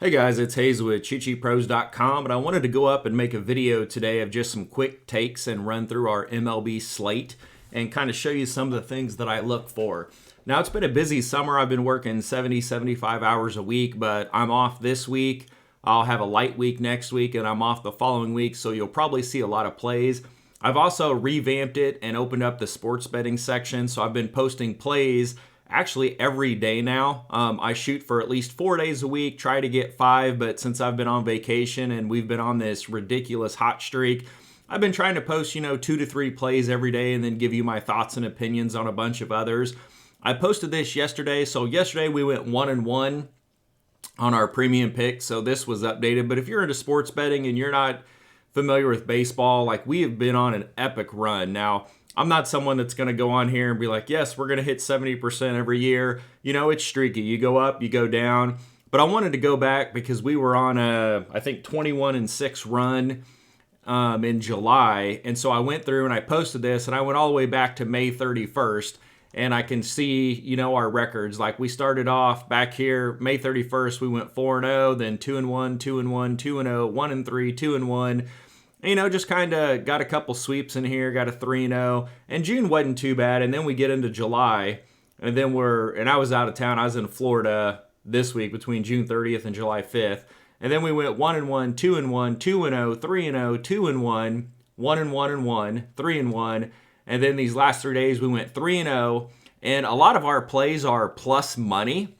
Hey guys, it's Hayes with CheatSheetPros.com, and I wanted to go up and make a video today of just some quick takes and run through our MLB slate and kind of show you some of the things that I look for. Now, it's been a busy summer. I've been working 75 hours a week, but I'm off this week. I'll have a light week next week, and I'm off the following week, so you'll probably see a lot of plays. I've also revamped it and opened up the sports betting section, so I've been posting plays actually every day now. I shoot for at least 4 days a week, try to get 5, but since I've been on vacation and we've been on this ridiculous hot streak, I've been trying to post, 2 to 3 plays every day and then give you my thoughts and opinions on a bunch of others. I posted this yesterday, so yesterday we went 1-1 on our premium pick, so this was updated. But if you're into sports betting and you're not familiar with baseball, like, we have been on an epic run. Now, I'm not someone that's going to go on here and be like, yes, we're going to hit 70% every year. It's streaky. You go up, you go down. But I wanted to go back because we were on a, I think, 21-6 run in July. And so I went through and I posted this, and I went all the way back to May 31st. And I can see, our records. Like, we started off back here, May 31st, we went 4-0, then 2-1, 2-1, 2-0, 1-3, 2-1. Just kind of got a couple sweeps in here, got a 3-0, and June wasn't too bad. And then we get into July, and then I was out of town. I was in Florida this week between June 30th and July 5th. And then we went 1-1, 2-1, 2-0, 3-0, 2-1, 1-1, 3-1. And then these last 3 days we went 3-0, and a lot of our plays are plus money.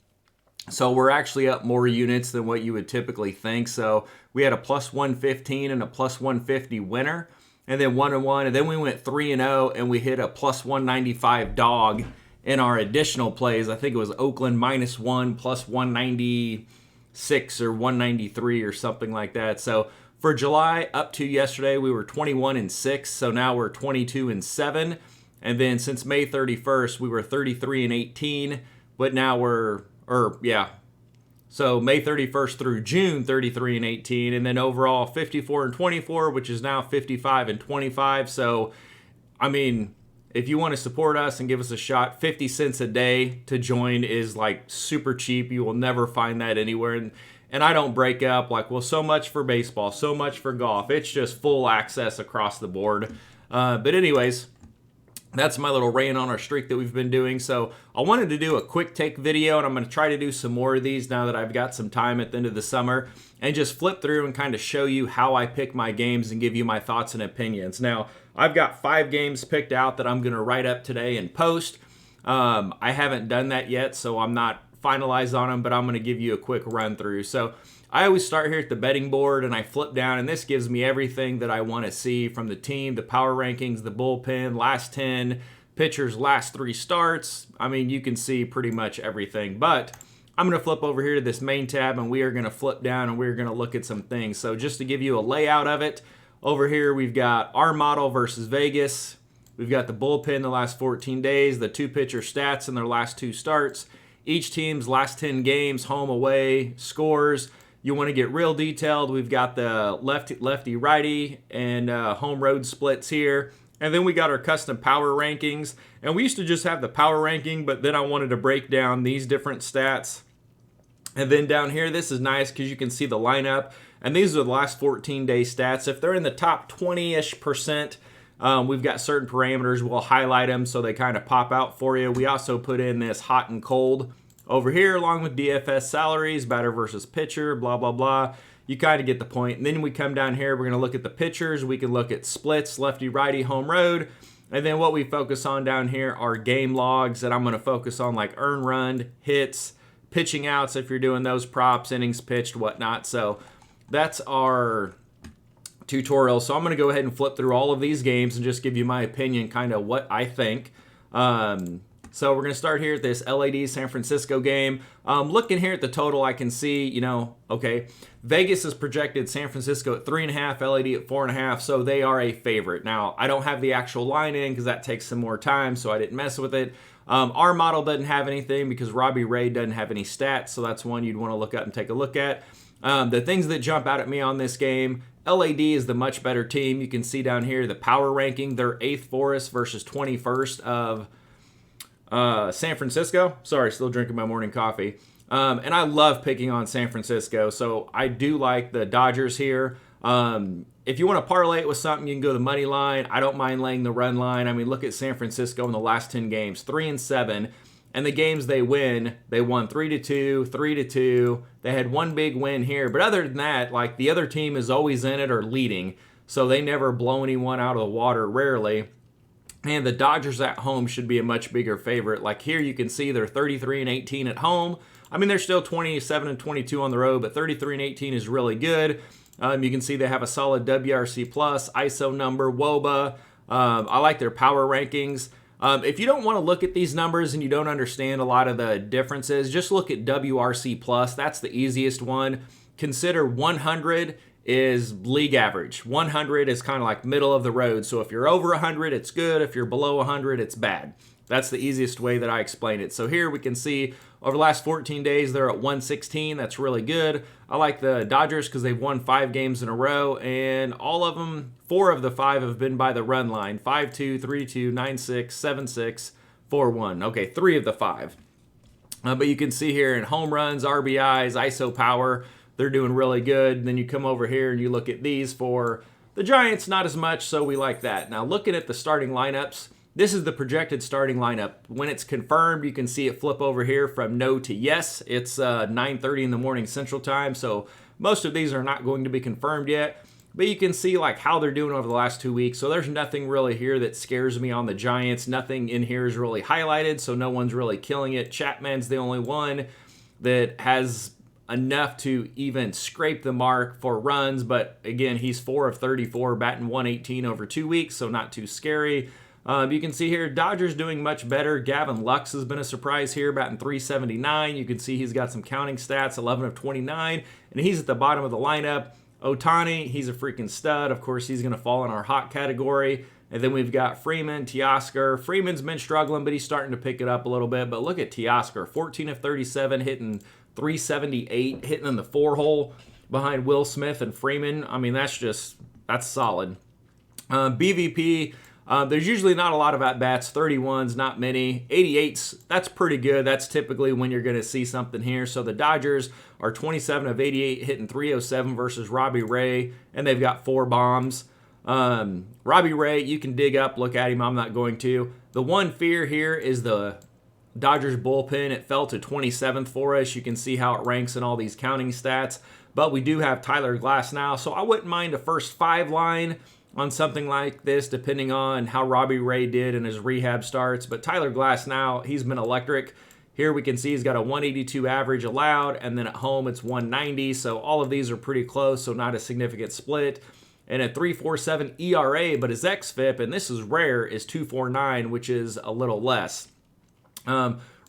So we're actually up more units than what you would typically think. So we had a plus 115 and a plus 150 winner, and then 1-1, and then we went 3-0, and we hit a plus 195 dog in our additional plays. I think it was Oakland -1 plus 196 or 193 or something like that. So for July up to yesterday, we were 21-6. So now we're 22-7. And then since May 31st, we were 33-18. But now so May 31st through June, 33-18. And then overall 54-24, which is now 55-25. So, if you want to support us and give us a shot, 50 cents a day to join is like super cheap. You will never find that anywhere. And I don't break up like, well, so much for baseball, so much for golf. It's just full access across the board. But anyways, that's my little rant on our streak that we've been doing. So I wanted to do a quick take video, and I'm going to try to do some more of these now that I've got some time at the end of the summer, and just flip through and kind of show you how I pick my games and give you my thoughts and opinions. Now, I've got 5 games picked out that I'm going to write up today and post. I haven't done that yet, so I'm not finalized on them, but I'm going to give you a quick run through. So I always start here at the betting board and I flip down, and this gives me everything that I want to see from the team, the power rankings, the bullpen, last 10, pitchers, last 3 starts. You can see pretty much everything, but I'm going to flip over here to this main tab, and we are going to flip down and we're going to look at some things. So just to give you a layout of it, over here we've got our model versus Vegas. We've got the bullpen the last 14 days, the 2 pitcher stats in their last 2 starts, each team's last 10 games, home, away, scores. You want to get real detailed, we've got the lefty, righty, and home road splits here. And then we got our custom power rankings. And we used to just have the power ranking, but then I wanted to break down these different stats. And then down here, this is nice because you can see the lineup. And these are the last 14-day stats. If they're in the top 20-ish%, we've got certain parameters. We'll highlight them so they kind of pop out for you. We also put in this hot and cold over here, along with DFS salaries, batter versus pitcher, blah, blah, blah. You kind of get the point. And then we come down here, we're going to look at the pitchers. We can look at splits, lefty, righty, home, road. And then what we focus on down here are game logs that I'm going to focus on, like earned run, hits, pitching outs if you're doing those props, innings pitched, whatnot. So that's our tutorial. So I'm going to go ahead and flip through all of these games and just give you my opinion, kind of what I think. So we're going to start here at this LAD San Francisco game. Looking here at the total, I can see, okay, Vegas is projected San Francisco at 3.5, LAD at 4.5, so they are a favorite. Now, I don't have the actual line in because that takes some more time, so I didn't mess with it. Our model doesn't have anything because Robbie Ray doesn't have any stats, so that's one you'd want to look up and take a look at. The things that jump out at me on this game, LAD is the much better team. You can see down here the power ranking. They're 8th for us versus 21st of San Francisco. Sorry, still drinking my morning coffee. And I love picking on San Francisco, so I do like the Dodgers here. If you want to parlay it with something, you can go to the money line. I don't mind laying the run line. I mean, look at San Francisco in the last 10 games, 3-7. And the games they win, they won 3-2, 3-2. They had one big win here. But other than that, like the other team is always in it or leading. So they never blow anyone out of the water, rarely. And the Dodgers at home should be a much bigger favorite. Like here you can see they're 33-18 at home. I mean, they're still 27-22 on the road, but 33-18 is really good. You can see they have a solid WRC+, ISO number, WOBA. I like their power rankings. If you don't want to look at these numbers and you don't understand a lot of the differences, just look at WRC+. That's the easiest one. Consider 100 is league average. 100 is kind of like middle of the road. So if you're over 100, it's good. If you're below 100, it's bad. That's the easiest way that I explain it. So here we can see over the last 14 days, they're at 116. That's really good. I like the Dodgers because they've won 5 games in a row, and all of them, 4 of the 5 have been by the run line. 5-2, 3-2, 9-6, 7-6, 4-1. Okay, 3 of the 5. But you can see here in home runs, RBIs, ISO power, they're doing really good. And then you come over here and you look at these for the Giants, not as much, so we like that. Now looking at the starting lineups, this is the projected starting lineup. When it's confirmed, you can see it flip over here from no to yes. It's 9:30 in the morning Central Time, so most of these are not going to be confirmed yet. But you can see like how they're doing over the last 2 weeks. So there's nothing really here that scares me on the Giants. Nothing in here is really highlighted, so no one's really killing it. Chapman's the only one that has enough to even scrape the mark for runs. But again, he's 4 of 34, batting 118 over 2 weeks, so not too scary. You can see here, Dodgers doing much better. Gavin Lux has been a surprise here, batting 379. You can see he's got some counting stats, 11 of 29, and he's at the bottom of the lineup. Ohtani, he's a freaking stud. Of course, he's going to fall in our hot category. And then we've got Freeman, Teoscar. Freeman's been struggling, but he's starting to pick it up a little bit. But look at Teoscar, 14 of 37, hitting 378, hitting in the 4-hole behind Will Smith and Freeman. I mean, that's solid. BVP, there's usually not a lot of at-bats. 31s, not many. 88s, that's pretty good. That's typically when you're going to see something here. So the Dodgers are 27 of 88, hitting 307 versus Robbie Ray, and they've got 4 bombs. Robbie Ray, you can dig up, look at him. I'm not going to. The one fear here is the Dodgers bullpen. It fell to 27th for us. You can see how it ranks in all these counting stats. But we do have Tyler Glass now, so I wouldn't mind a first 5 line on something like this, depending on how Robbie Ray did in his rehab starts. But Tyler Glass now, he's been electric. Here we can see he's got a 182 average allowed, and then at home it's 190. So all of these are pretty close, so not a significant split. And a 3.47 ERA, but his xFIP, and this is rare, is 2.49, which is a little less.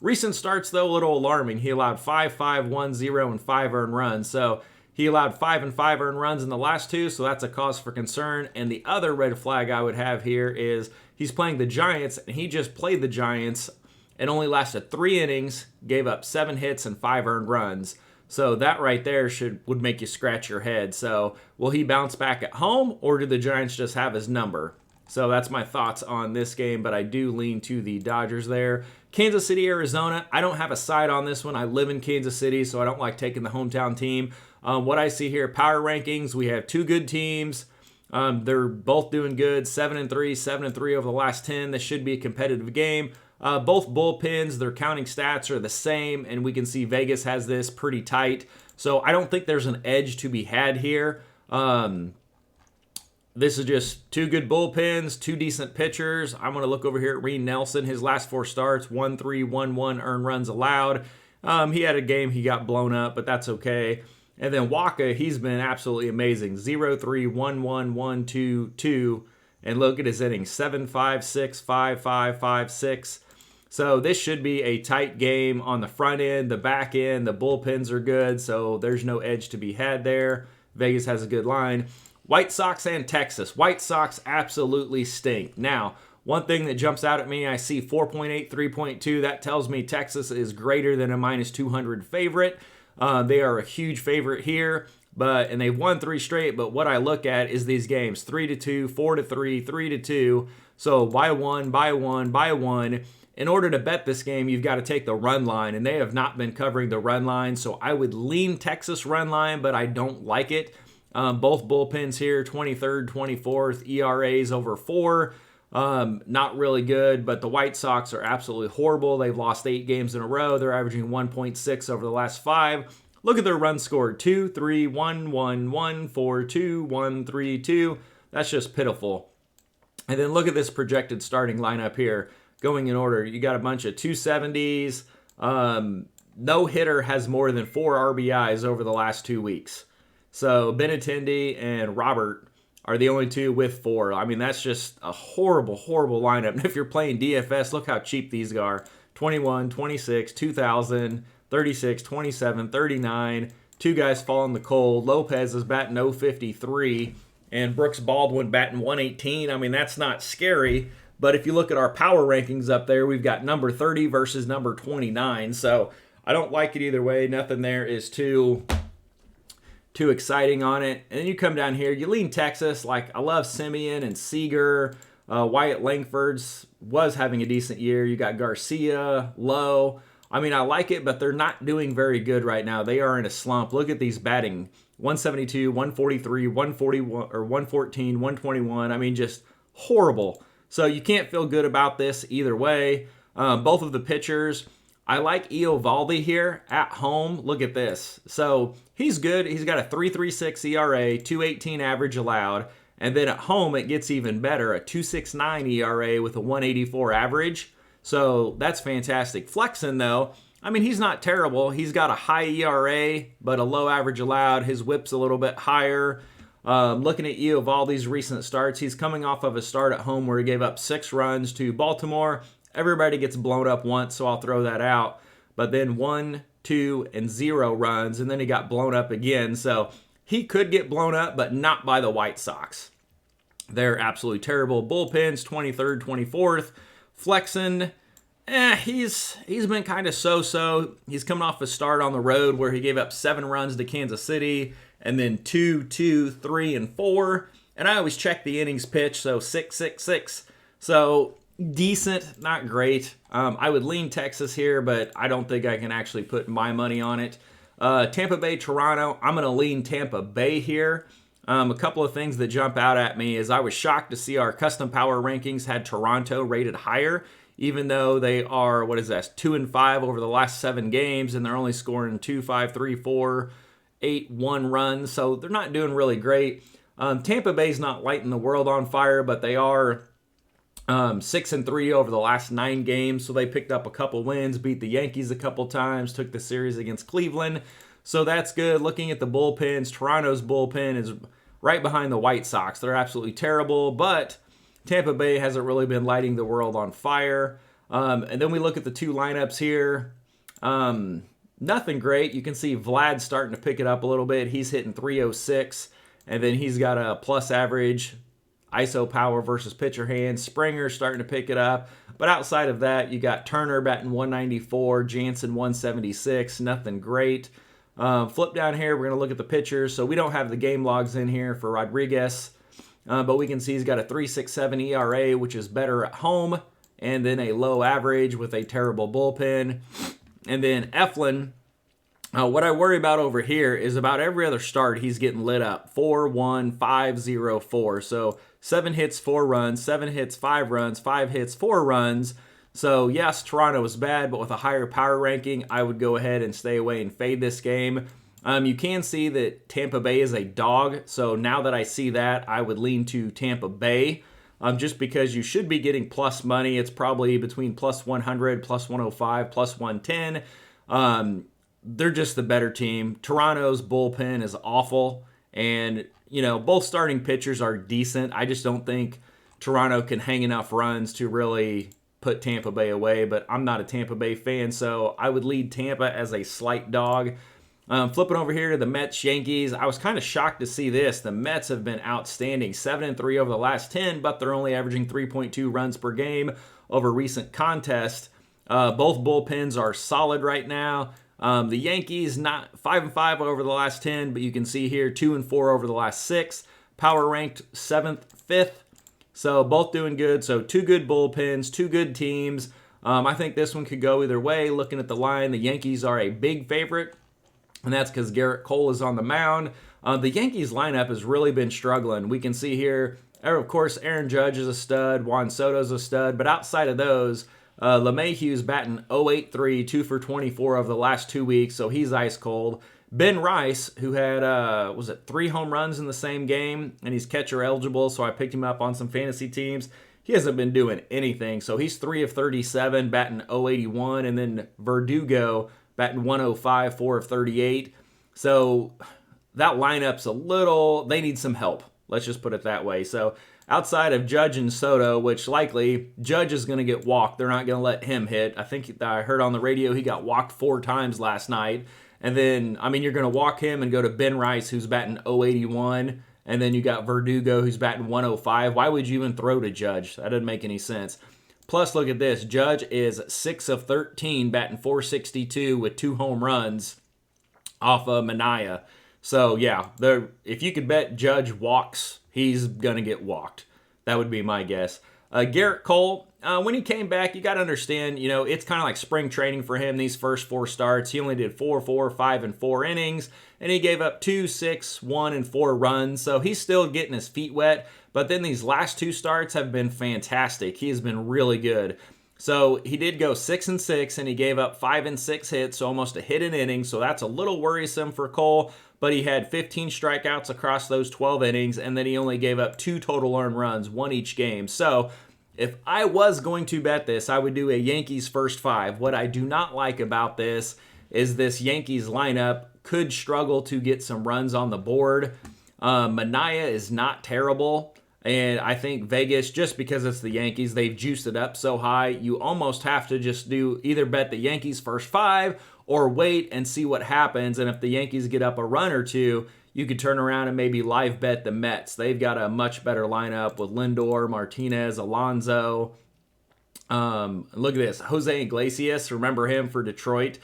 Recent starts, though, a little alarming. He allowed 5, 1, 0, and 5 earned runs. So he allowed 5 and 5 earned runs in the last 2, so that's a cause for concern. And the other red flag I would have here is he's playing the Giants, and he just played the Giants and only lasted 3 innings, gave up 7 hits and 5 earned runs. So that right there would make you scratch your head. So will he bounce back at home, or do the Giants just have his number? So that's my thoughts on this game, but I do lean to the Dodgers there. Kansas City, Arizona, I don't have a side on this one. I live in Kansas City, so I don't like taking the hometown team. What I see here, power rankings, we have 2 good teams. They're both doing good, 7-3, 7-3 over the last 10. This should be a competitive game. Both bullpens, their counting stats are the same, and we can see Vegas has this pretty tight. So I don't think there's an edge to be had here. This is just 2 good bullpens, 2 decent pitchers. I'm going to look over here at Reed Nelson. His last 4 starts, 1-3, 1-1 earned runs allowed. He had a game he got blown up, but that's okay. And then Waka, he's been absolutely amazing. 0-3, 1-1, 1-2, 2. And look at his innings, 7-5, 6-5, 5-5, 5-6. So this should be a tight game on the front end, the back end. The bullpens are good, so there's no edge to be had there. Vegas has a good line. White Sox and Texas. White Sox absolutely stink. Now, one thing that jumps out at me, I see 4.8, 3.2. That tells me Texas is greater than a minus 200 favorite. They are a huge favorite here, and they've won 3 straight. But what I look at is these games: 3-2, 4-3, 3-2. So buy one, buy one, buy one. in order to bet this game, you've got to take the run line, and they have not been covering the run line. So I would lean Texas run line, but I don't like it. Both bullpens here, 23rd, 24th, ERAs over 4. Not really good, but the White Sox are absolutely horrible. They've lost 8 games in a row. They're averaging 1.6 over the last 5. Look at their runs scored: 2, 3, 1, 1, 1, 4, 2, 1, 3, 2. That's just pitiful. And then look at this projected starting lineup here, going in order. You got a bunch of 270s. No hitter has more than 4 RBIs over the last 2 weeks. So Benintendi and Robert are the only 2 with 4. I mean, that's just a horrible, horrible lineup. And if you're playing DFS, look how cheap these are. 21, 26, 2,000, 36, 27, 39. 2 guys fall in the cold. Lopez is batting 053, and Brooks Baldwin batting 118. I mean, that's not scary. But if you look at our power rankings up there, we've got number 30 versus number 29. So I don't like it either way. Nothing there is too exciting on it. And then you come down here, you lean Texas. Like, I love Simeon and Seager. Wyatt Langford's was having a decent year. You got Garcia, Lowe. I mean, I like it, but they're not doing very good right now. They are in a slump. Look at these batting: 172, 143, 141, or 114, 121. I mean, just horrible. So you can't feel good about this either way. Both of the pitchers, I like Eovaldi here at home. Look at this. So he's good. He's got a 3.36 ERA, 2.18 average allowed. And then at home, it gets even better, a 2.69 ERA with a 184 average. So that's fantastic. Flexen, though, I mean, he's not terrible. He's got a high ERA, but a low average allowed. His whip's a little bit higher. Looking at Eovaldi's recent starts, he's coming off of a start at home where he gave up 6 runs to Baltimore. Everybody gets blown up once, so I'll throw that out. But then 1, 2, and 0 runs, and then he got blown up again. So he could get blown up, but not by the White Sox. They're absolutely terrible. Bullpens, 23rd, 24th. Flexen, he's been kind of so-so. He's coming off a start on the road where he gave up 7 runs to Kansas City, and then 2, 2, 3, and 4. And I always check the innings pitch, so 6, 6, 6. So decent, not great. I would lean Texas here, but I don't think I can actually put my money on it. Tampa Bay, Toronto, I'm going to lean Tampa Bay here. A couple of things that jump out at me is I was shocked to see our custom power rankings had Toronto rated higher, even though they are, 2-5 over the last 7 games, and they're only scoring 2, 5, 3, 4, 8, 1 runs. So they're not doing really great. Tampa Bay's not lighting the world on fire, but they are 6-3 over the last 9 games. So they picked up a couple wins, beat the Yankees a couple times, took the series against Cleveland. So that's good. Looking at the bullpens, Toronto's bullpen is right behind the White Sox. They're absolutely terrible, but Tampa Bay hasn't really been lighting the world on fire. And then we look at the 2 lineups here. Nothing great. You can see Vlad starting to pick it up a little bit. He's hitting 306, and then he's got a plus average ISO power versus pitcher hands. Springer starting to pick it up. But outside of that, you got Turner batting 194, Jansen 176. Nothing great. Flip down here, we're going to look at the pitchers. So we don't have the game logs in here for Rodriguez, but we can see he's got a 3.67 ERA, which is better at home, and then a low average with a terrible bullpen. And then Eflin, what I worry about over here is about every other start he's getting lit up. 4-1-5-0-4. So 7 hits, 4 runs, 7 hits, 5 runs, 5 hits, 4 runs. So, yes, Toronto is bad, but with a higher power ranking, I would go ahead and stay away and fade this game. You can see that Tampa Bay is a dog, so now that I see that, I would lean to Tampa Bay, just because you should be getting plus money. It's probably between plus 100, plus 105, plus 110. They're just the better team. Toronto's bullpen is awful, and, both starting pitchers are decent. I just don't think Toronto can hang enough runs to really put Tampa Bay away, but I'm not a Tampa Bay fan, so I would lead Tampa as a slight dog. Flipping over here to the Mets, Yankees, I was kind of shocked to see this. The Mets have been outstanding, 7-3 over the last 10, but they're only averaging 3.2 runs per game over recent contests. Both bullpens are solid right now. The Yankees, not 5-5 over the last 10, but you can see here 2-4 over the last 6. Power ranked 7th, 5th. So both doing good. So 2 good bullpens, 2 good teams. I think this one could go either way. Looking at the line, the Yankees are a big favorite, and that's because Garrett Cole is on the mound. The Yankees lineup has really been struggling. We can see here, of course, Aaron Judge is a stud, Juan Soto's a stud, but outside of those, LeMahieu's batting 0.83, 2 for 24 over the last 2 weeks, so he's ice cold. Ben Rice, who had, 3 home runs in the same game, and he's catcher eligible, so I picked him up on some fantasy teams. He hasn't been doing anything, so he's 3 of 37, batting 0.81, and then Verdugo batting 105, 4 of 38. So that lineup's they need some help. Let's just put it that way. So outside of Judge and Soto, which likely Judge is going to get walked, they're not going to let him hit. I think I heard on the radio he got walked 4 times last night. And then, you're going to walk him and go to Ben Rice, who's batting 0.81. And then you got Verdugo, who's batting 105. Why would you even throw to Judge? That doesn't make any sense. Plus, look at this. Judge is 6 of 13, batting 462 with 2 home runs off of Manaea. So, yeah, if you could bet Judge walks, he's going to get walked. That would be my guess. Garrett Cole, when he came back, you got to understand, it's kind of like spring training for him these first 4 starts. He only did 4, 5, and 4 innings, and he gave up 2, 6, 1, and 4 runs. So he's still getting his feet wet, but then these last 2 starts have been fantastic. He has been really good. So he did go 6 and 6, and he gave up 5 and 6 hits, so almost a hit an inning. So that's a little worrisome for Cole, but he had 15 strikeouts across those 12 innings, and then he only gave up 2 total earned runs, 1 each game. So if I was going to bet this, I would do a Yankees first 5. What I do not like about this is this Yankees lineup could struggle to get some runs on the board. Manaea is not terrible, and I think Vegas, just because it's the Yankees, they've juiced it up so high, you almost have to just either bet the Yankees first 5 or wait and see what happens. And if the Yankees get up a run or 2, you could turn around and maybe live bet the Mets. They've got a much better lineup with Lindor, Martinez, Alonso. Look at this. Jose Iglesias, remember him for Detroit?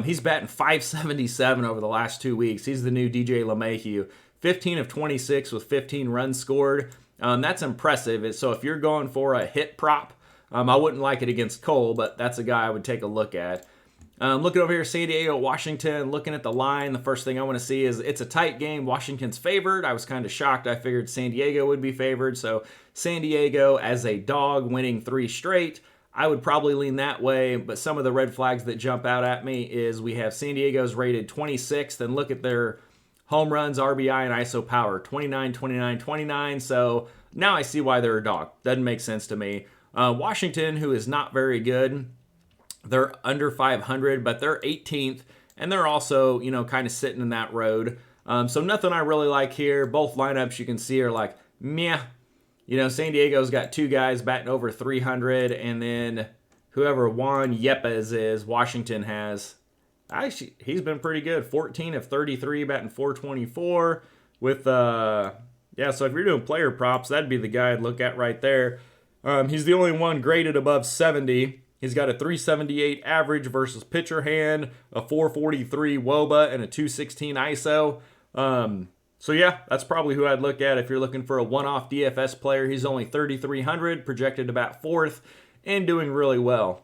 He's batting 577 over the last 2 weeks. He's the new DJ LeMahieu. 15 of 26 with 15 runs scored. That's impressive. So if you're going for a hit prop, I wouldn't like it against Cole, but that's a guy I would take a look at. Looking over here, San Diego, Washington, looking at the line, the first thing I want to see is it's a tight game. Washington's favored. I was kind of shocked. I figured San Diego would be favored. So San Diego as a dog winning 3 straight. I would probably lean that way, but some of the red flags that jump out at me is we have San Diego's rated 26th, and look at their home runs, RBI, and ISO power, 29, 29, 29. So now I see why they're a dog. Doesn't make sense to me. Washington, who is not very good, they're under 500, but they're 18th, and they're also, kind of sitting in that road. So nothing I really like here. Both lineups you can see are like, meh. San Diego's got 2 guys batting over 300, and then whoever Juan Yepes is, Washington has. Actually, he's been pretty good. 14 of 33, batting 424 with, so if you're doing player props, that'd be the guy I'd look at right there. He's the only one graded above 70. He's got a 378 average versus pitcher hand, a 443 WOBA, and a 216 ISO. So yeah, that's probably who I'd look at if you're looking for a one-off DFS player. He's only 3,300, projected about 4th, and doing really well.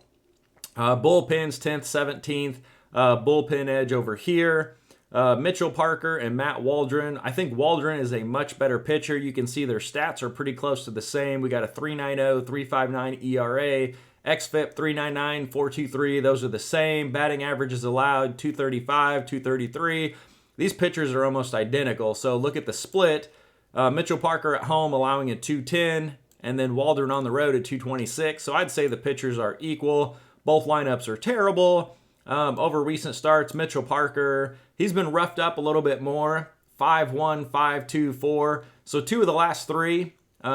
Bullpens 10th, 17th. Bullpen edge over here. Mitchell Parker and Matt Waldron. I think Waldron is a much better pitcher. You can see their stats are pretty close to the same. We got a 3.90, 3.59 ERA. XFIP 3.99, 4.23. Those are the same. Batting averages allowed 2.35, 2.33. These pitchers are almost identical. So look at the split. Mitchell Parker at home allowing a 2.10, and then Waldron on the road at 2.26. So I'd say the pitchers are equal. Both lineups are terrible. Over recent starts, Mitchell Parker, he's been roughed up a little bit more. 5-1, 5-2, 4. So 2 of the last 3,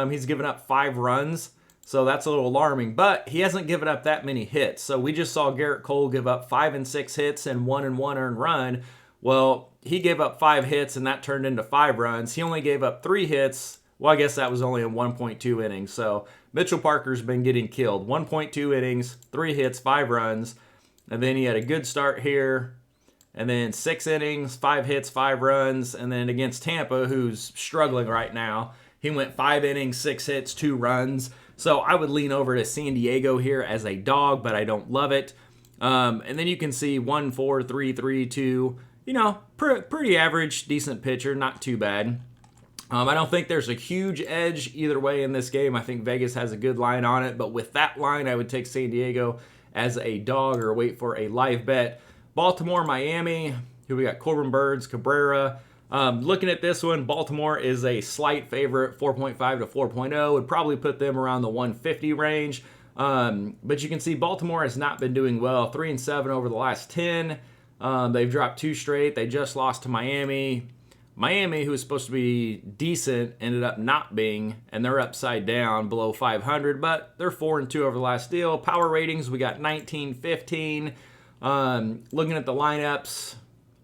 he's given up 5 runs. So that's a little alarming, but he hasn't given up that many hits. So we just saw Garrett Cole give up 5 and 6 hits and 1 and 1 earned run. Well, he gave up 5 hits and that turned into 5 runs. He only gave up 3 hits. Well, I guess that was only in 1.2 innings. So Mitchell Parker's been getting killed. 1.2 innings, 3 hits, 5 runs. And then he had a good start here. And then 6 innings, 5 hits, 5 runs. And then against Tampa, who's struggling right now, he went 5 innings, 6 hits, 2 runs. So I would lean over to San Diego here as a dog, but I don't love it. And then you can see 1, 4, 3, 3, 2. Pretty average, decent pitcher, not too bad. I don't think there's a huge edge either way in this game. I think Vegas has a good line on it, but with that line, I would take San Diego as a dog or wait for a live bet. Baltimore, Miami, here we got Corbin Burns, Cabrera. Looking at this one, Baltimore is a slight favorite, 4.5 to 4.0. Would probably put them around the 150 range. But you can see Baltimore has not been doing well. 3-7 over the last 10. They've dropped 2 straight. They just lost to Miami. Miami, who was supposed to be decent, ended up not being, and they're upside down below 500, but they're 4-2 over the last deal. Power ratings, we got 19-15. Looking at the lineups,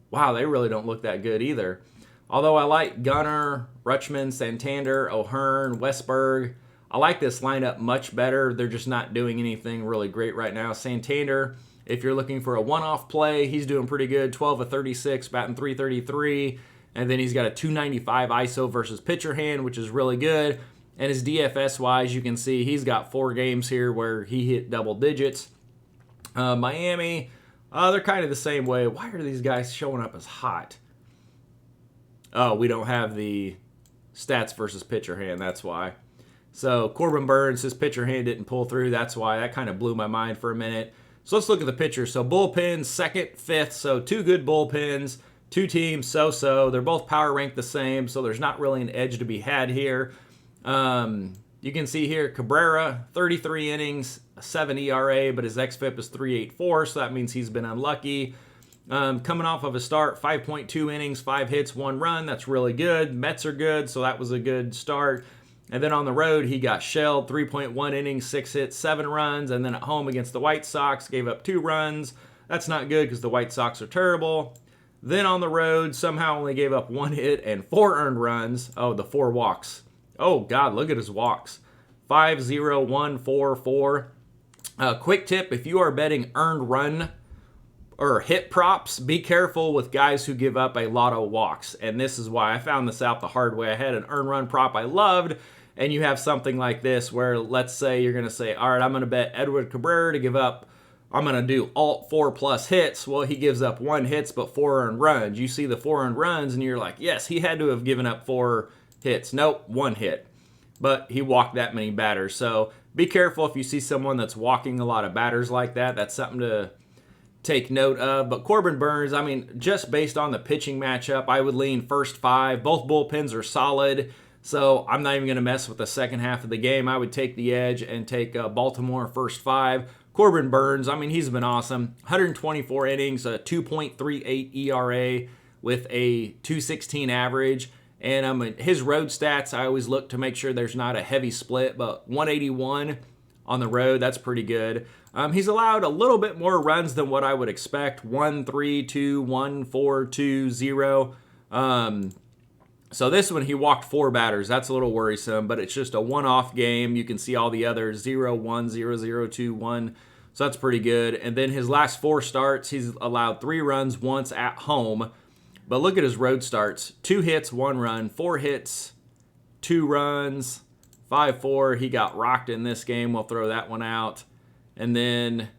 wow, they really don't look that good either. Although I like Gunnar, Rutschman, Santander, O'Hearn, Westberg. I like this lineup much better. They're just not doing anything really great right now. Santander, if you're looking for a one-off play, he's doing pretty good. 12 of 36, batting .333. And then he's got a 295 ISO versus pitcher hand, which is really good. And his DFS-wise, you can see he's got 4 games here where he hit double digits. Miami, they're kind of the same way. Why are these guys showing up as hot? Oh, we don't have the stats versus pitcher hand. That's why. So Corbin Burns, his pitcher hand didn't pull through. That's why. That kind of blew my mind for a minute. So let's look at the pitchers. So bullpens, 2nd, 5th. So 2 good bullpens. 2 teams, so-so. They're both power ranked the same, so there's not really an edge to be had here. You can see here, Cabrera, 33 innings, 7 ERA, but his xFIP is 3.84, so that means he's been unlucky. Coming off of a start, 5.2 innings, 5 hits, 1 run. That's really good. Mets are good, so that was a good start. And then on the road, he got shelled, 3.1 innings, 6 hits, 7 runs. And then at home against the White Sox, gave up 2 runs. That's not good because the White Sox are terrible. Then on the road, somehow only gave up 1 hit and 4 earned runs. Oh, the 4 walks. Oh, God, look at his walks. 5, 0, 1, 4, 4. Quick tip, if you are betting earned run or hit props, be careful with guys who give up a lot of walks. And this is why I found this out the hard way. I had an earned run prop I loved, and you have something like this where, let's say you're going to say, all right, I'm going to bet Edward Cabrera to give up, I'm going to do alt 4 plus hits. Well, he gives up 1 hits but 4 earned runs. You see the 4 earned runs and you're like, yes, he had to have given up 4 hits. Nope, 1 hit. But he walked that many batters. So be careful if you see someone that's walking a lot of batters like that. That's something to take note of. But Corbin Burns, I mean, just based on the pitching matchup, I would lean first 5. Both bullpens are solid. So I'm not even going to mess with the second half of the game. I would take the edge and take Baltimore first 5. Corbin Burns, I mean, he's been awesome. 124 innings, a 2.38 ERA with a 216 average. And his road stats, I always look to make sure there's not a heavy split, but 181 on the road, that's pretty good. He's allowed a little bit more runs than what I would expect. 1, 3, 2, 1, 4, 2, 0. So this one, he walked 4 batters. That's a little worrisome, but it's just a one-off game. You can see all the others, 0, 1, 0, 0, 2, 1. So that's pretty good. And then his last 4 starts, he's allowed 3 runs once at home. But look at his road starts. 2 hits, 1 run, 4 hits, 2 runs, 5-4. He got rocked in this game. We'll throw that one out. And then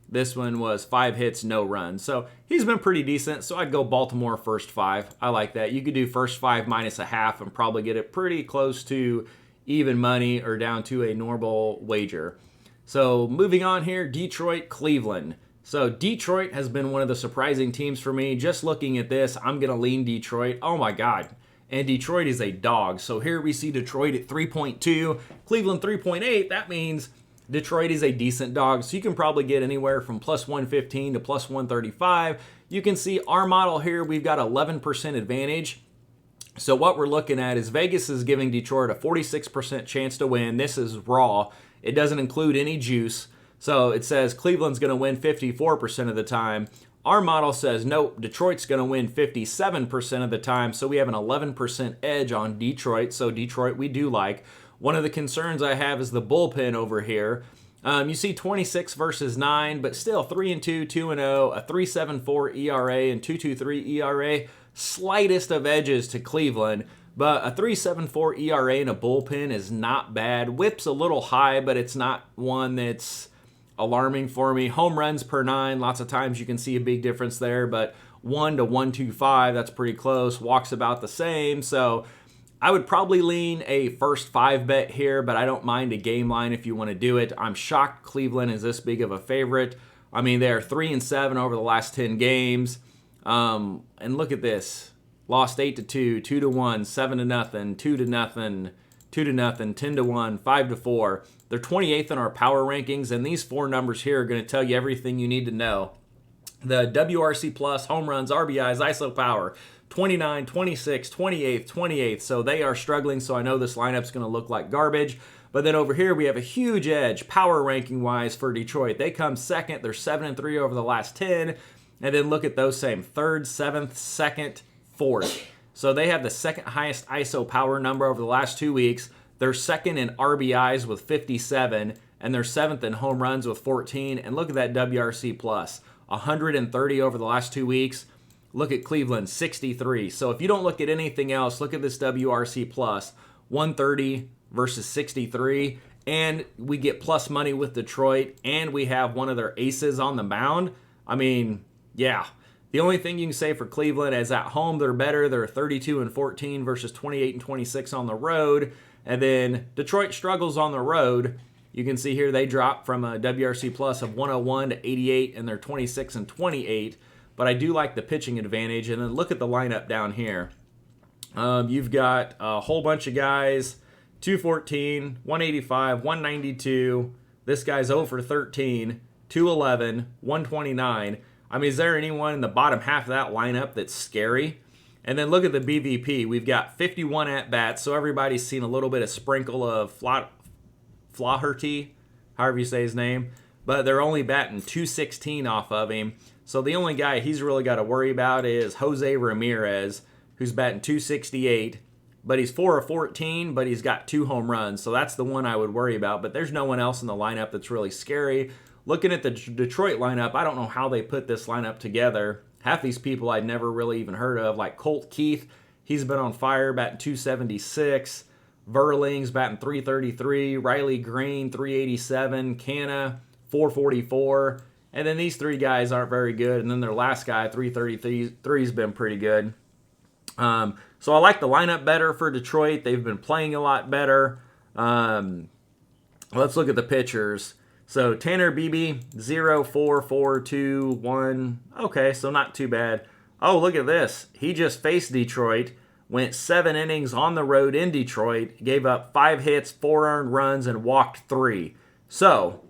this one was 5 hits, no runs. So he's been pretty decent. So I'd go Baltimore first 5. I like that. You could do first 5 minus a half and probably get it pretty close to even money or down to a normal wager. So moving on here, Detroit, Cleveland. So Detroit has been one of the surprising teams for me. Just looking at this, I'm going to lean Detroit. Oh my God. And Detroit is a dog. So here we see Detroit at 3.2, Cleveland 3.8. That means Detroit is a decent dog. So you can probably get anywhere from plus 115 to plus 135. You can see our model here, we've got 11% advantage. So what we're looking at is Vegas is giving Detroit a 46% chance to win. This is raw. It doesn't include any juice. So it says Cleveland's going to win 54% of the time. Our model says, nope, Detroit's going to win 57% of the time. So we have an 11% edge on Detroit. So Detroit we do like. One of the concerns I have is the bullpen over here. You see 26 versus 9, but still 3-2, 2-0, a 3.74 ERA and 2.23 ERA. slightest of edges to Cleveland. But a 3.74 ERA in a bullpen is not bad. WHIP's a little high, but it's not one that's alarming for me. Home runs per 9, lots of times you can see a big difference there, but 1 to 125, that's pretty close. Walks about the same, so I would probably lean a first 5 bet here, but I don't mind a game line if you want to do it. I'm shocked Cleveland is this big of a favorite. I mean, they're 3-7 over the last 10 games. And look at this. Lost 8-2, 2-1, 7-0, 2-0, 2-0, 10-1, 5-4. They're 28th in our power rankings, and these 4 numbers here are going to tell you everything you need to know. The WRC plus, home runs, RBIs, ISO power, 29, 26, 28th, 28th. So they are struggling, so I know this lineup's going to look like garbage. But then over here, we have a huge edge, power ranking-wise, for Detroit. They come second. They're 7-3 over the last 10. And then look at those same, 3rd, 7th, 2nd, 4th. So they have the second highest ISO power number over the last 2 weeks. They're second in RBIs with 57, and they're 7th in home runs with 14. And look at that WRC plus, 130 over the last 2 weeks. Look at Cleveland, 63. So if you don't look at anything else, look at this WRC plus, 130 versus 63. And we get plus money with Detroit, and we have one of their aces on the mound. I mean, yeah. The only thing you can say for Cleveland is at home they're better. They're 32-14 versus 28-26 on the road. And then Detroit struggles on the road. You can see here they dropped from a WRC plus of 101 to 88, and they're 26-28. But I do like the pitching advantage. And then look at the lineup down here. You've got a whole bunch of guys, 214, 185, 192. This guy's 0 for 13, 211, 129. I mean, is there anyone in the bottom half of that lineup that's scary? And then look at the BVP. We've got 51 at-bats, so everybody's seen a little bit of sprinkle of Flaherty, however you say his name. But they're only batting 216 off of him. So the only guy he's really got to worry about is Jose Ramirez, who's batting 268. But he's 4 of 14, but he's got 2 home runs. So that's the one I would worry about. But there's no one else in the lineup that's really scary. Looking at the Detroit lineup, I don't know how they put this lineup together. Half these people I'd never really even heard of, like Colt Keith. He's been on fire, batting 276. Verling's batting 333. Riley Green, 387. Canna, 444. And then these 3 guys aren't very good. And then their last guy, 333, has been pretty good. So I like the lineup better for Detroit. They've been playing a lot better. Let's look at the pitchers. So Tanner Beebe, 0, 4, 4, 2, 1. Okay, so not too bad. Oh, look at this. He just faced Detroit, went 7 innings on the road in Detroit, gave up 5 hits, 4 earned runs, and walked 3. So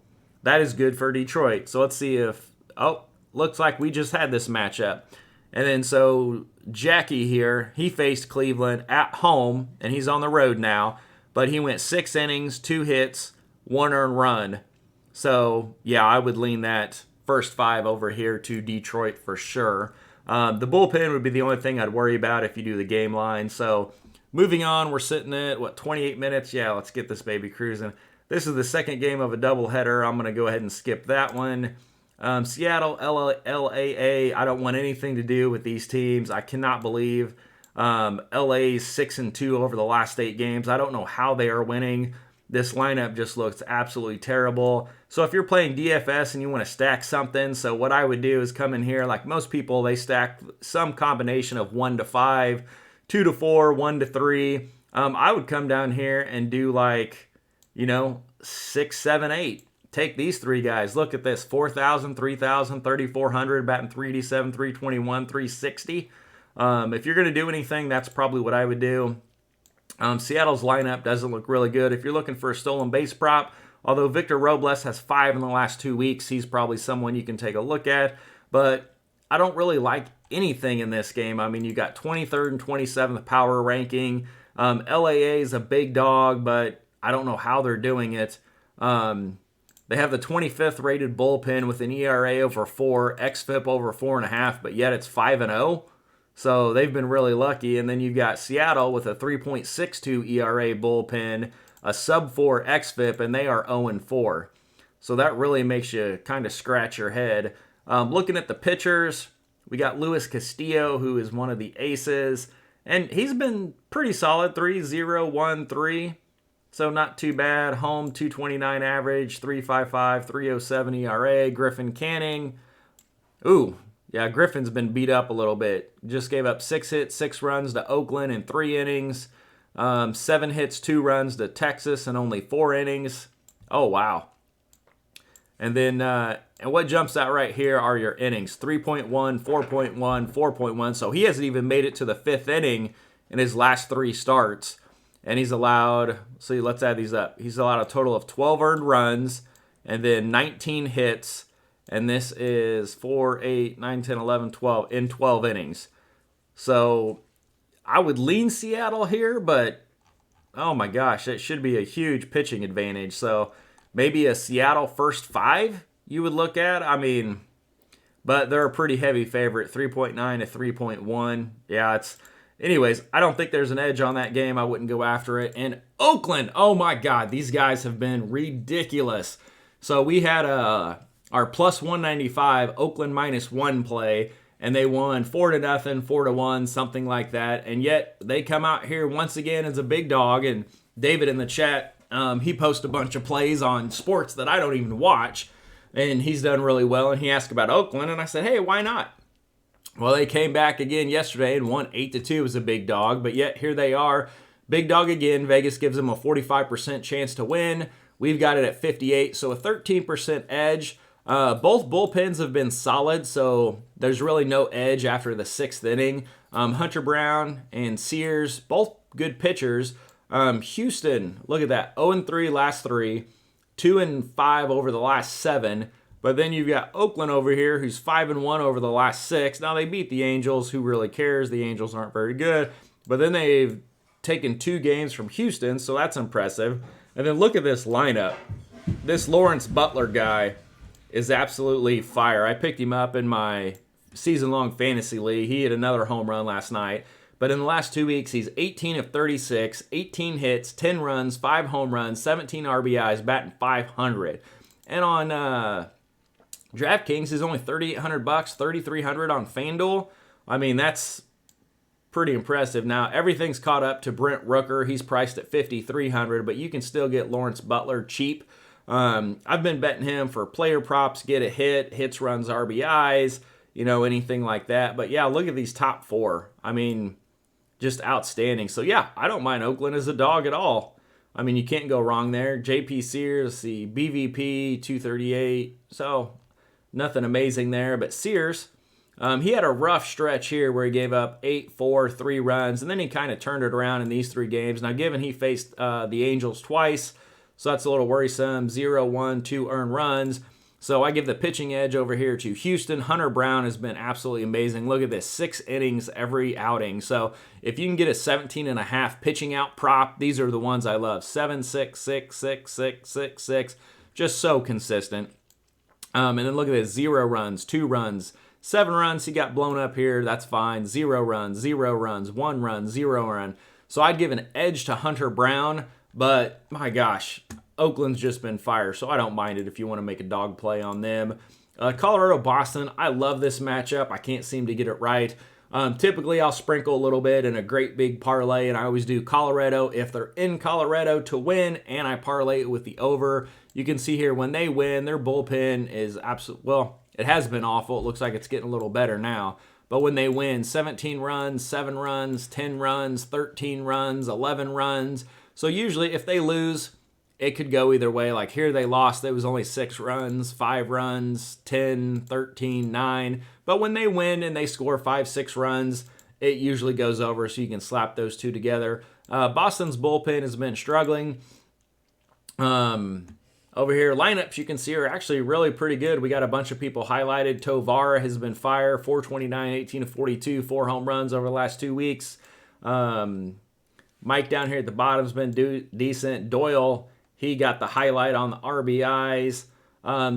that is good for Detroit. So let's see if, looks like we just had this matchup. And then so Jackie here, he faced Cleveland at home, and he's on the road now, but he went 6 innings, 2 hits, 1 earned run. So, yeah, I would lean that first 5 over here to Detroit for sure. The bullpen would be the only thing I'd worry about if you do the game line. So, moving on, we're sitting at, 28 minutes? Yeah, let's get this baby cruising. This is the second game of a doubleheader. I'm going to go ahead and skip that one. Seattle, LAA, I don't want anything to do with these teams. I cannot believe LA's 6-2 over the last 8 games. I don't know how they are winning. This lineup just looks absolutely terrible. So if you're playing DFS and you want to stack something, so what I would do is come in here, like most people, they stack some combination of 1 to 5, 2 to 4, 1 to 3. I would come down here and do 6, 7, 8. Take these 3 guys. Look at this, 4,000, 3,000, 3,400, batting 387, 321, 360. If you're going to do anything, that's probably what I would do. Seattle's lineup doesn't look really good. If you're looking for a stolen base prop, although Victor Robles has 5 in the last 2 weeks, he's probably someone you can take a look at. But I don't really like anything in this game. I mean, you got 23rd and 27th power ranking. LAA is a big dog, but I don't know how they're doing it. They have the 25th rated bullpen with an ERA over 4, xFIP over 4.5, but yet it's 5-0. So they've been really lucky. And then you've got Seattle with a 3.62 ERA bullpen, a sub-4 xFIP, and they are 0-4. So that really makes you kind of scratch your head. Looking at the pitchers, We got Luis Castillo, who is one of the aces, and he's been pretty solid, 3.013. So not too bad. Home 229 average, 3.55, 3.07 ERA. Griffin Canning. Ooh, yeah, Griffin's been beat up a little bit. Just gave up 6 hits, 6 runs to Oakland in 3 innings. 7 hits, 2 runs to Texas in only 4 innings. Oh, wow. And then, and what jumps out right here are your innings. 3.1, 4.1, 4.1. So he hasn't even made it to the 5th inning in his last 3 starts. And he's allowed, see, let's add these up. He's allowed a total of 12 earned runs and then 19 hits. And this is 4, 8, 9, 10, 11, 12 in 12 innings. So I would lean Seattle here, but oh my gosh, that should be a huge pitching advantage. So maybe a Seattle first 5 you would look at. I mean, but they're a pretty heavy favorite, 3.9 to 3.1. Yeah, it's... Anyways, I don't think there's an edge on that game. I wouldn't go after it. And Oakland, oh my God, these guys have been ridiculous. So we had our plus 195, Oakland -1 play, and they won 4-0, 4-1, something like that. And yet they come out here once again as a big dog. And David in the chat, he posts a bunch of plays on sports that I don't even watch. And he's done really well. And he asked about Oakland, and I said, hey, why not? Well, they came back again yesterday and won 8-2 as a big dog, but yet here they are. Big dog again. Vegas gives them a 45% chance to win. We've got it at 58, so a 13% edge. Both bullpens have been solid, so there's really no edge after the 6th inning. Hunter Brown and Sears, both good pitchers. Houston, look at that, 0-3 last 3, 2-5 over the last 7. But then you've got Oakland over here, who's 5-1 over the last 6. Now, they beat the Angels. Who really cares? The Angels aren't very good. But then they've taken 2 games from Houston, so that's impressive. And then look at this lineup. This Lawrence Butler guy is absolutely fire. I picked him up in my season-long fantasy league. He hit another home run last night. But in the last 2 weeks, he's 18 of 36, 18 hits, 10 runs, 5 home runs, 17 RBIs, batting .500. And on DraftKings is only $3,800, $3,300 on FanDuel. I mean, that's pretty impressive. Now, everything's caught up to Brent Rooker. He's priced at $5,300, but you can still get Lawrence Butler cheap. I've been betting him for player props, get a hit, hits, runs, RBIs, anything like that. But yeah, look at these top 4. I mean, just outstanding. So yeah, I don't mind Oakland as a dog at all. I mean, you can't go wrong there. JP Sears, the BVP, 238. So nothing amazing there, but Sears, he had a rough stretch here where he gave up 8, 4, 3 runs, and then he kind of turned it around in these 3 games. Now, given he faced the Angels twice, so that's a little worrisome, 0, 1, 2 earned runs. So I give the pitching edge over here to Houston. Hunter Brown has been absolutely amazing. Look at this, 6 innings every outing. So if you can get a 17.5 pitching out prop, these are the ones I love. 7, 6, 6, 6, 6, 6, 6, just so consistent. And then look at this, 0 runs, 2 runs, 7 runs. He got blown up here. That's fine. 0 runs, 0 runs, 1 run, 0 run. So I'd give an edge to Hunter Brown, but my gosh, Oakland's just been fire. So I don't mind it if you want to make a dog play on them. Colorado-Boston, I love this matchup. I can't seem to get it right. Typically, I'll sprinkle a little bit in a great big parlay, and I always do Colorado if they're in Colorado to win, and I parlay it with the over. You can see here when they win, their bullpen is absolute. Well, it has been awful. It looks like it's getting a little better now. But when they win, 17 runs, 7 runs, 10 runs, 13 runs, 11 runs. So usually if they lose, it could go either way. Like here they lost. It was only 6 runs, 5 runs, 10, 13, 9. But when they win and they score 5, 6 runs, it usually goes over. So you can slap those 2 together. Boston's bullpen has been struggling. Over here, lineups you can see are actually really pretty good. We got a bunch of people highlighted. Tovar has been fire, 429, 18 of 42, 4 home runs over the last 2 weeks. Mike down here at the bottom has been decent. Doyle, he got the highlight on the RBIs.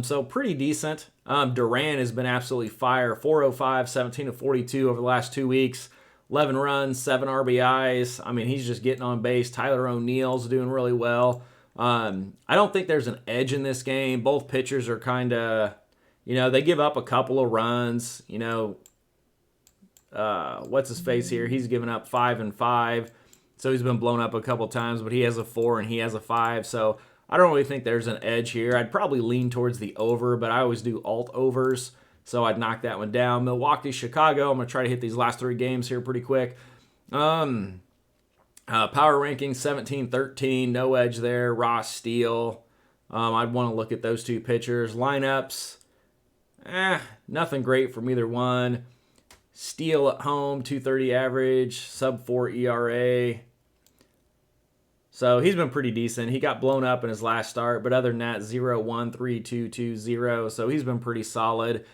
So pretty decent. Duran has been absolutely fire, 405, 17 of 42 over the last 2 weeks. 11 runs, 7 RBIs. I mean, he's just getting on base. Tyler O'Neill's doing really well. I don't think there's an edge in this game. Both pitchers are kind of, they give up a couple of runs. what's his face here? He's given up 5 and 5. So he's been blown up a couple times, but he has a 4 and he has a 5. So I don't really think there's an edge here. I'd probably lean towards the over, but I always do alt overs. So I'd knock that one down. Milwaukee, Chicago. I'm going to try to hit these last 3 games here pretty quick. Power ranking 17-13. No edge there. Ross, Steele. I'd want to look at those 2 pitchers. Lineups. Nothing great from either one. Steele at home, 230 average, sub 4 ERA. So he's been pretty decent. He got blown up in his last start, but other than that, 0-1, 3-2, 2-0. So he's been pretty solid.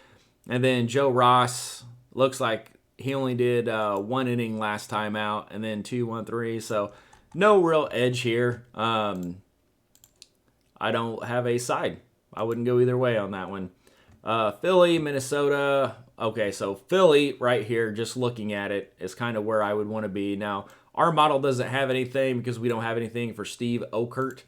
And then Joe Ross looks like he only did 1 inning last time out, and then 2-1-3. So no real edge here. I don't have a side. I wouldn't go either way on that one. Philly, Minnesota. Okay, so Philly right here, just looking at it, is kind of where I would want to be. Now, our model doesn't have anything because we don't have anything for Steve Okert.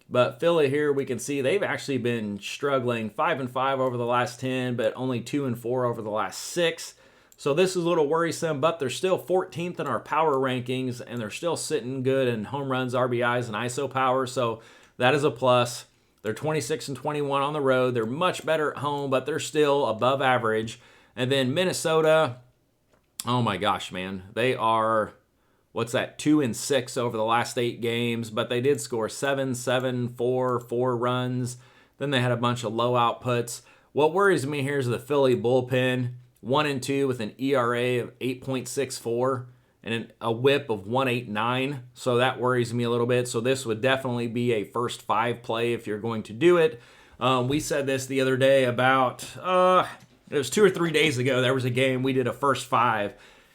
But Philly here, we can see they've actually been struggling 5 and 5 over the last 10, but only 2 and 4 over the last 6. So this is a little worrisome, but they're still 14th in our power rankings, and they're still sitting good in home runs, RBIs, and ISO power. So that is a plus. They're 26 and 21 on the road. They're much better at home, but they're still above average. And then Minnesota, oh my gosh, man. They are, 2 and 6 over the last 8 games, but they did score 7, 4 runs. Then they had a bunch of low outputs. What worries me here is the Philly bullpen, 1 and 2 with an ERA of 8.64 and a whip of 1.89. So that worries me a little bit. So this would definitely be a first 5 play if you're going to do it. We said this the other day about, it was 2 or 3 days ago. There was a game we did a first 5,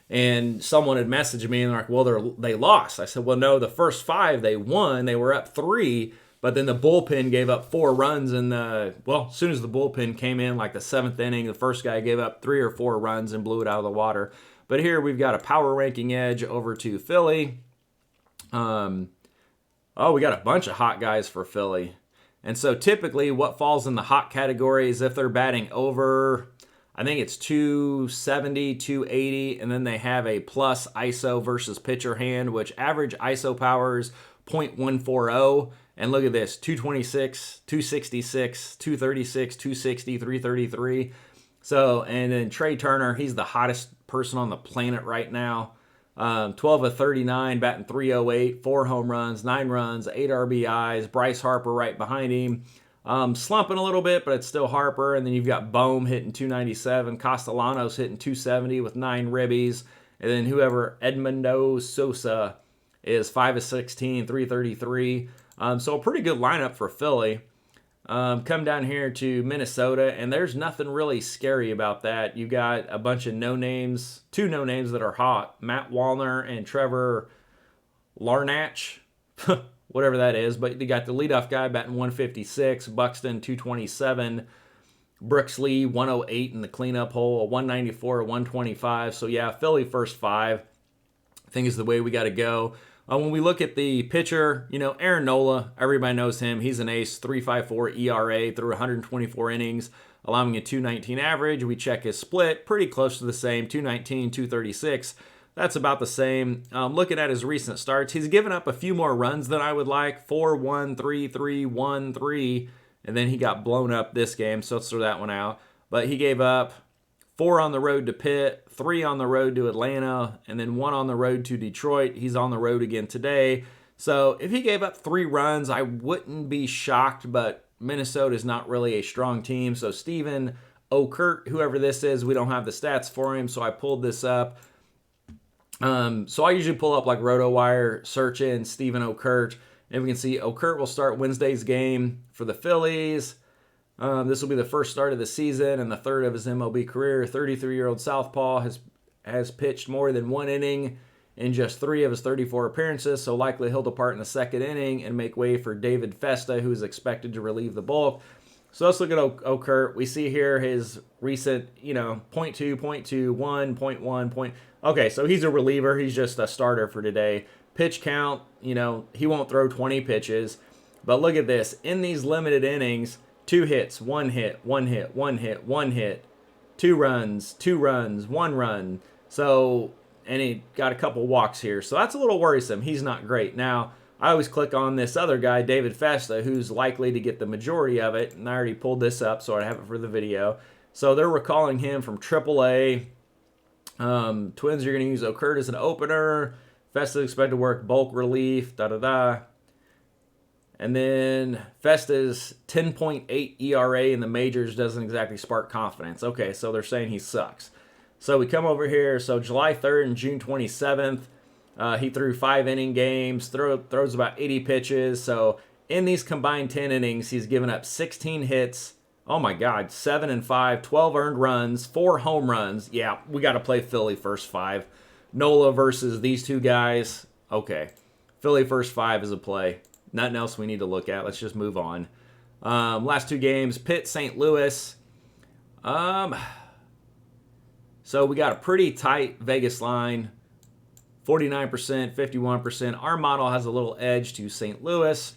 and someone had messaged me and they're like, well, they lost. I said, well, no, the first 5 they won. They were up 3, but then the bullpen gave up 4 runs. And as soon as the bullpen came in, like the 7th inning, the first guy gave up 3 or 4 runs and blew it out of the water. But here we've got a power ranking edge over to Philly. We got a bunch of hot guys for Philly. And so typically what falls in the hot category is if they're batting over, I think it's 270, 280, and then they have a plus ISO versus pitcher hand, which average ISO power is 0.140. And look at this, 226, 266, 236, 260, 333. So, and then Trey Turner, he's the hottest person on the planet right now. 12 of 39, batting 308, 4 home runs, 9 runs, 8 RBIs. Bryce Harper right behind him. Slumping a little bit, but it's still Harper. And then you've got Bohm hitting 297, Castellanos hitting 270 with 9 ribbies. And then Edmundo Sosa is 5 of 16, 333. So a pretty good lineup for Philly. Come down here to Minnesota, and there's nothing really scary about that. You got a bunch of no-names, 2 no-names that are hot, Matt Wallner and Trevor Larnach, whatever that is. But you got the leadoff guy batting 156, Buxton 227, Brooks Lee 108 in the cleanup hole, a 194, a 125. So yeah, Philly first 5, I think is the way we got to go. When we look at the pitcher, Aaron Nola, everybody knows him. He's an ace, 3.54 ERA through 124 innings, allowing a 219 average. We check his split, pretty close to the same, 219, 236. That's about the same. Looking at his recent starts, he's given up a few more runs than I would like, 4-1, 3-3, 1-3, and then he got blown up this game, so let's throw that one out. But he gave up 4 on the road to Pitt, 3 on the road to Atlanta, and then 1 on the road to Detroit. He's on the road again today. So if he gave up 3 runs, I wouldn't be shocked, but Minnesota is not really a strong team. So Steven Okert, whoever this is, we don't have the stats for him, so I pulled this up. So I usually pull up like RotoWire, search in Steven Okert, and we can see Okert will start Wednesday's game for the Phillies. This will be the first start of the season and the 3rd of his MLB career. 33-year-old Southpaw has pitched more than 1 inning in just 3 of his 34 appearances, so likely he'll depart in the 2nd inning and make way for David Festa, who is expected to relieve the bulk. So let's look at Okert. We see here his recent, 0.2, 0.2, 1, 0.1, Okay, so he's a reliever. He's just a starter for today. Pitch count, he won't throw 20 pitches. But look at this. In these limited innings, 2 hits, 1 hit, 1 hit, 1 hit, 1 hit, 2 runs, 2 runs, 1 run. So, and he got a couple walks here. So that's a little worrisome. He's not great. Now, I always click on this other guy, David Festa, who's likely to get the majority of it. And I already pulled this up, so I have it for the video. So they're recalling him from AAA. Twins are going to use Okert as an opener. Festa expected to work bulk relief, da-da-da. And then Festa's 10.8 ERA in the majors doesn't exactly spark confidence. Okay, so they're saying he sucks. So we come over here. So July 3rd and June 27th, he threw 5-inning games, throws about 80 pitches. So in these combined 10 innings, he's given up 16 hits. Oh my God, 7 and 5, 12 earned runs, 4 home runs. Yeah, we got to play Philly first 5. Nola versus these two guys. Okay, Philly first 5 is a play. Nothing else we need to look at. Let's just move on. Last 2 games, Pitt, St. Louis. So we got a pretty tight Vegas line. 49%, 51%. Our model has a little edge to St. Louis.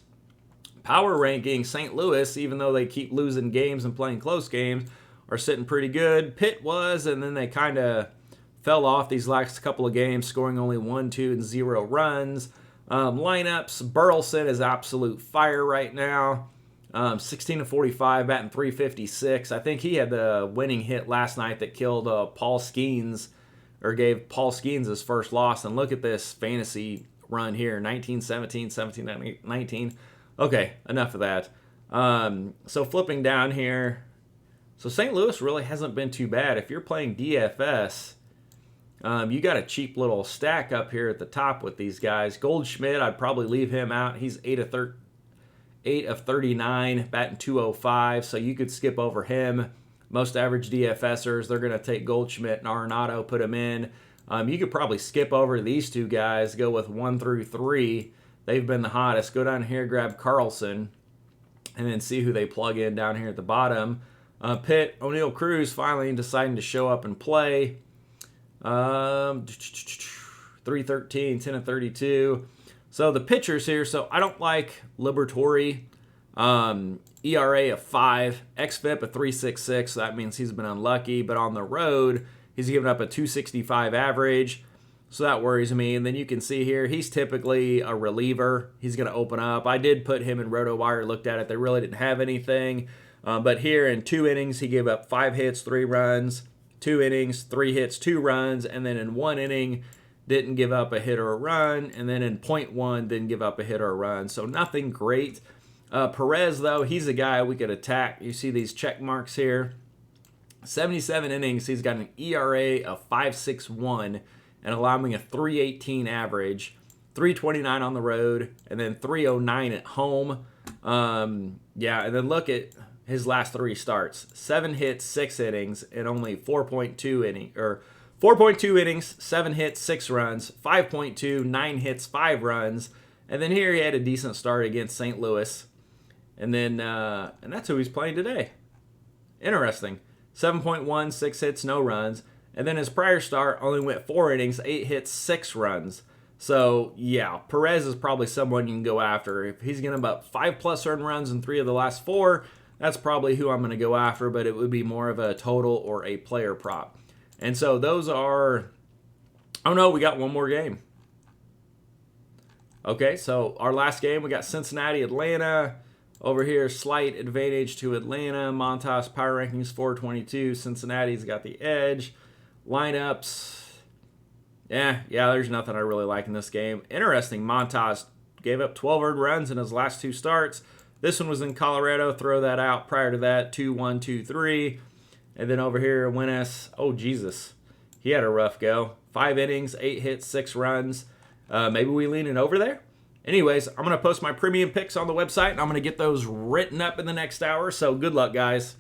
Power ranking, St. Louis, even though they keep losing games and playing close games, are sitting pretty good. Pitt was, and then they kind of fell off these last couple of games, scoring only 1, 2, and 0 runs. Lineups, Burleson is absolute fire right now. 16-45, batting 356. I think he had the winning hit last night that killed Paul Skeens, or gave Paul Skeens his first loss. And look at this fantasy run here, 19-17, 17-19. Okay, enough of that. So flipping down here. So St. Louis really hasn't been too bad. If you're playing DFS, you got a cheap little stack up here at the top with these guys. Goldschmidt, I'd probably leave him out. He's 8 of 39, batting 205, so you could skip over him. Most average DFSers, they're going to take Goldschmidt and Arenado, put him in. You could probably skip over these two guys, go with 1 through 3. They've been the hottest. Go down here, grab Carlson, and then see who they plug in down here at the bottom. Pitt, O'Neal Cruz finally deciding to show up and play. 313, 10 of 32. So the pitchers here, so I don't like Liberatore. ERA of 5, xFIP of 3.66, so that means he's been unlucky. But on the road, he's given up a 265 average, so that worries me. And then you can see here, he's typically a reliever. He's going to open up. I did put him in RotoWire, looked at it. They really didn't have anything. But here in 2 innings, he gave up 5 hits, 3 runs. 2 innings, 3 hits, 2 runs. And then in 1 inning, didn't give up a hit or a run. And then in 0.1, didn't give up a hit or a run. So nothing great. Perez, though, he's a guy we could attack. You see these check marks here. 77 innings, he's got an ERA of 5.61 and allowing a 3.18 average, 3.29 on the road, and then 3.09 at home. And then look at his last 3 starts. 7 hits, 6 innings, and only 4.2 innings, 7 hits, 6 runs, 5.2, 9 hits, 5 runs. And then here he had a decent start against St. Louis. And then, and that's who he's playing today. Interesting. 7.1, 6 hits, no runs. And then his prior start only went 4 innings, 8 hits, 6 runs. So, yeah, Perez is probably someone you can go after. If he's getting about 5+ earned runs in 3 of the last 4, that's probably who I'm going to go after, but it would be more of a total or a player prop. And so those are, oh no, we got one more game. Okay, so our last game, we got Cincinnati, Atlanta. Over here, slight advantage to Atlanta. Montas power rankings 422. Cincinnati's got the edge. Lineups. Yeah, there's nothing I really like in this game. Interesting, Montas gave up 12 earned runs in his last 2 starts. This one was in Colorado. Throw that out. Prior to that, 2-1, 2-3. And then over here, Winnes. Oh, Jesus. He had a rough go. 5 innings, 8 hits, 6 runs. Maybe we lean it over there. Anyways, I'm going to post my premium picks on the website, and I'm going to get those written up in the next hour. So good luck, guys.